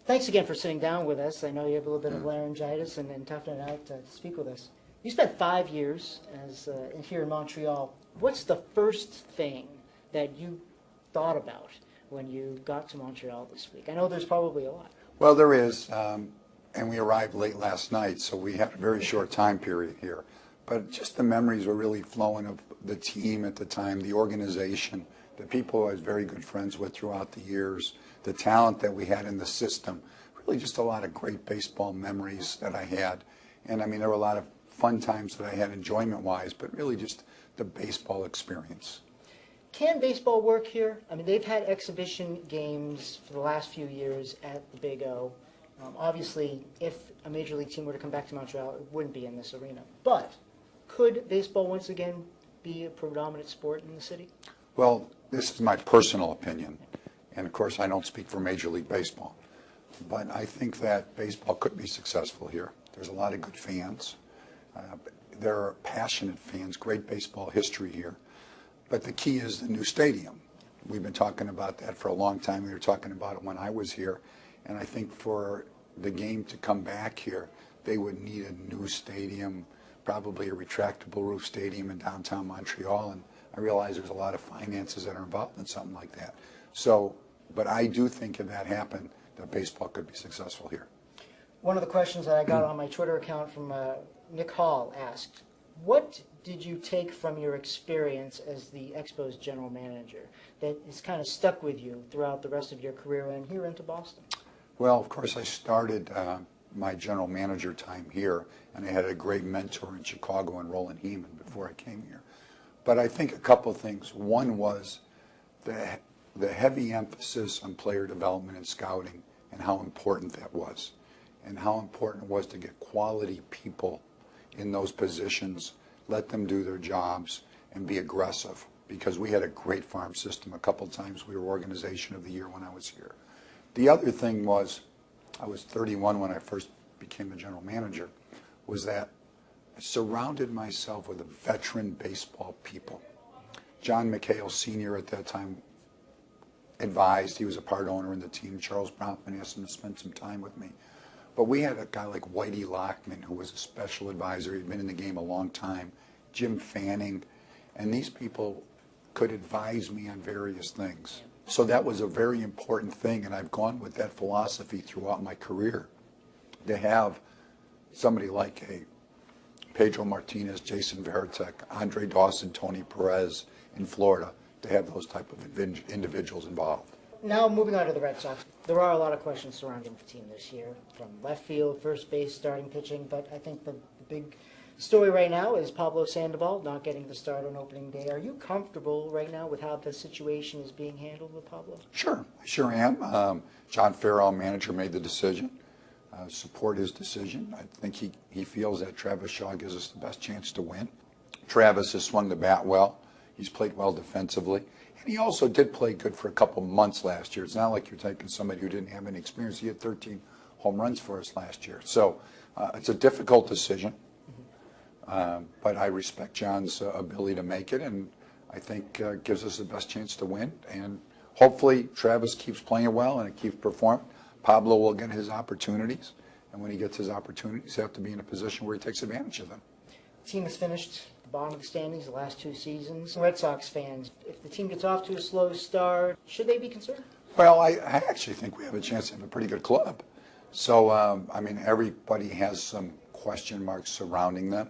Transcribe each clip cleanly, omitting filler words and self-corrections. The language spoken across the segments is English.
Thanks again for sitting down with us. I know you have a little bit of laryngitis and toughing it out to speak with us. You spent 5 years here in Montreal. What's the first thing that you thought about when you got to Montreal this week? I know there's probably a lot. Well, there is, and we arrived late last night, so we had a very short time period here. But just the memories were really flowing of the team at the time, the organization, the people I was very good friends with throughout the years, the talent that we had in the system, really just a lot of great baseball memories that I had. And I mean, there were a lot of fun times that I had enjoyment-wise, but really just the baseball experience. Can baseball work here? I mean, they've had exhibition games for the last few years at the Big O. Obviously, if a major league team were to come back to Montreal, it wouldn't be in this arena. But could baseball once again be a predominant sport in the city? Well, this is my personal opinion. And of course, I don't speak for Major League Baseball. But I think that baseball could be successful here. There's a lot of good fans. There are passionate fans, great baseball history here. But the key is the new stadium. We've been talking about that for a long time. We were talking about it when I was here. And I think for the game to come back here, they would need a new stadium, probably a retractable roof stadium in downtown Montreal. And I realize there's a lot of finances that are involved in something like that. So, but I do think if that happened, that baseball could be successful here. One of the questions that I got on my Twitter account from Nick Hall asked, what did you take from your experience as the Expos general manager that is kind of stuck with you throughout the rest of your career and here into Boston? Well, of course, I started my general manager time here, and I had a great mentor in Chicago and Roland Heeman before I came here. But I think a couple of things. One was the heavy emphasis on player development and scouting and how important that was, and how important it was to get quality people in those positions, let them do their jobs, and be aggressive, because we had a great farm system. A couple of times we were Organization of the Year when I was here. The other thing was, I was 31 when I first became the general manager, was that I surrounded myself with veteran baseball people. John McHale Sr. at that time advised. He was a part owner in the team. Charles Bronfman asked him to spend some time with me. But we had a guy like Whitey Lockman, who was a special advisor. He'd been in the game a long time. Jim Fanning. And these people could advise me on various things. So that was a very important thing, and I've gone with that philosophy throughout my career, to have somebody like a Pedro Martinez, Jason Varitek, Andre Dawson, Tony Perez in Florida, to have those type of individuals involved. Now moving on to the Red Sox, there are a lot of questions surrounding the team this year, from left field, first base, starting pitching, but I think the big story right now is Pablo Sandoval not getting the start on opening day. Are you comfortable right now with how the situation is being handled with Pablo? Sure, I sure am. John Farrell, manager, made the decision. Support his decision. I think he feels that Travis Shaw gives us the best chance to win. Travis has swung the bat well. He's played well defensively. And he also did play good for a couple months last year. It's not like you're taking somebody who didn't have any experience. He had 13 home runs for us last year. So it's a difficult decision. But I respect John's ability to make it, and I think gives us the best chance to win. And hopefully Travis keeps playing well and it keeps performing. Pablo will get his opportunities, and when he gets his opportunities, he'll have to be in a position where he takes advantage of them. The team has finished at the bottom of the standings the last 2 seasons. Red Sox fans, if the team gets off to a slow start, should they be concerned? Well, I actually think we have a chance to have a pretty good club. So, I mean, everybody has some question marks surrounding them.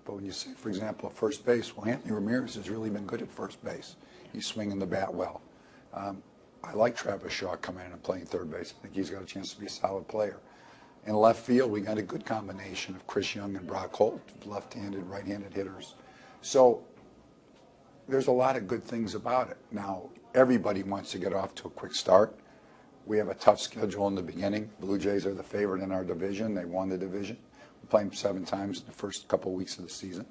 But when you say, for example, at first base, well, Anthony Ramirez has really been good at first base. He's swinging the bat well. I like Travis Shaw coming in and playing third base. I think he's got a chance to be a solid player. In left field, we got a good combination of Chris Young and Brock Holt, left-handed, right-handed hitters. So there's a lot of good things about it. Now, everybody wants to get off to a quick start. We have a tough schedule in the beginning. Blue Jays are the favorite in our division. They won the division. We play them 7 times in the first couple of weeks of the season.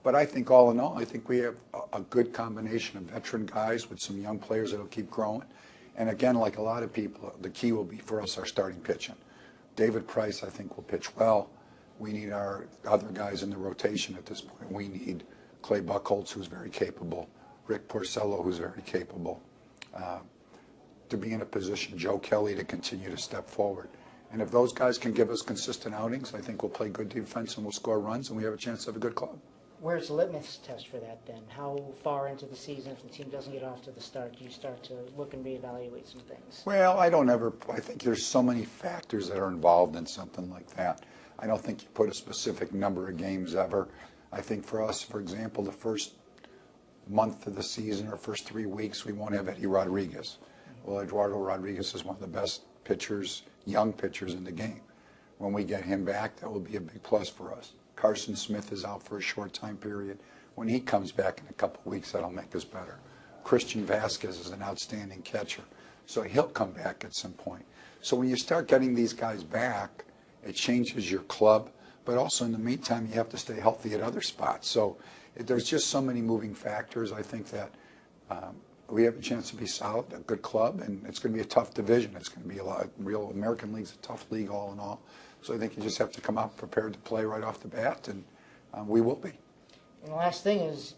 But I think all in all, I think we have a good combination of veteran guys with some young players that will keep growing. And again, like a lot of people, the key will be for us our starting pitching. David Price, I think, will pitch well. We need our other guys in the rotation at this point. We need Clay Buchholz, who's very capable, Rick Porcello, who's very capable, to be in a position, Joe Kelly, to continue to step forward. And if those guys can give us consistent outings, I think we'll play good defense and we'll score runs and we have a chance to have a good club. Where's the litmus test for that then? How far into the season, if the team doesn't get off to the start, do you start to look and reevaluate some things? Well, I think there's so many factors that are involved in something like that. I don't think you put a specific number of games ever. I think for us, for example, the first month of the season or first 3 weeks, we won't have Eddie Rodriguez. Well, Eduardo Rodriguez is one of the best pitchers, young pitchers in the game. When we get him back, that will be a big plus for us. Carson Smith is out for a short time period. When he comes back in a couple of weeks, that'll make us better. Christian Vasquez is an outstanding catcher, so he'll come back at some point. So when you start getting these guys back, it changes your club, but also in the meantime, you have to stay healthy at other spots. So there's just so many moving factors. I think that we have a chance to be solid, a good club, and it's going to be a tough division. It's going to be a lot. Real American League's a tough league all in all. So I think you just have to come out prepared to play right off the bat, and we will be. And the last thing is,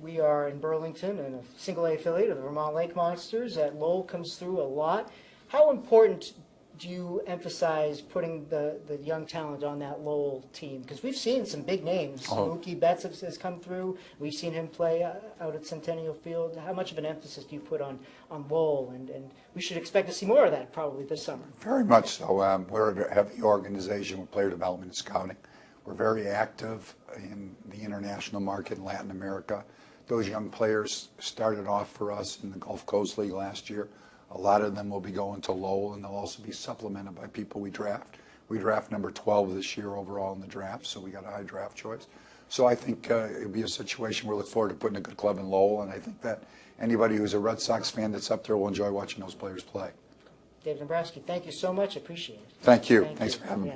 we are in Burlington and a single-A affiliate of the Vermont Lake Monsters. That Lowell comes through a lot. How important do you emphasize putting the young talent on that Lowell team? Because we've seen some big names. Mookie Betts has come through. We've seen him play out at Centennial Field. How much of an emphasis do you put on Lowell? And we should expect to see more of that probably this summer. Very much so. We're a heavy organization with player development and scouting. We're very active in the international market in Latin America. Those young players started off for us in the Gulf Coast League last year. A lot of them will be going to Lowell, and they'll also be supplemented by people we draft. We draft number 12 this year overall in the draft, so we got a high draft choice. So I think it'll be a situation we look forward to putting a good club in Lowell, and I think that anybody who's a Red Sox fan that's up there will enjoy watching those players play. David Dombrowski, thank you so much. Appreciate it. Thanks for having me.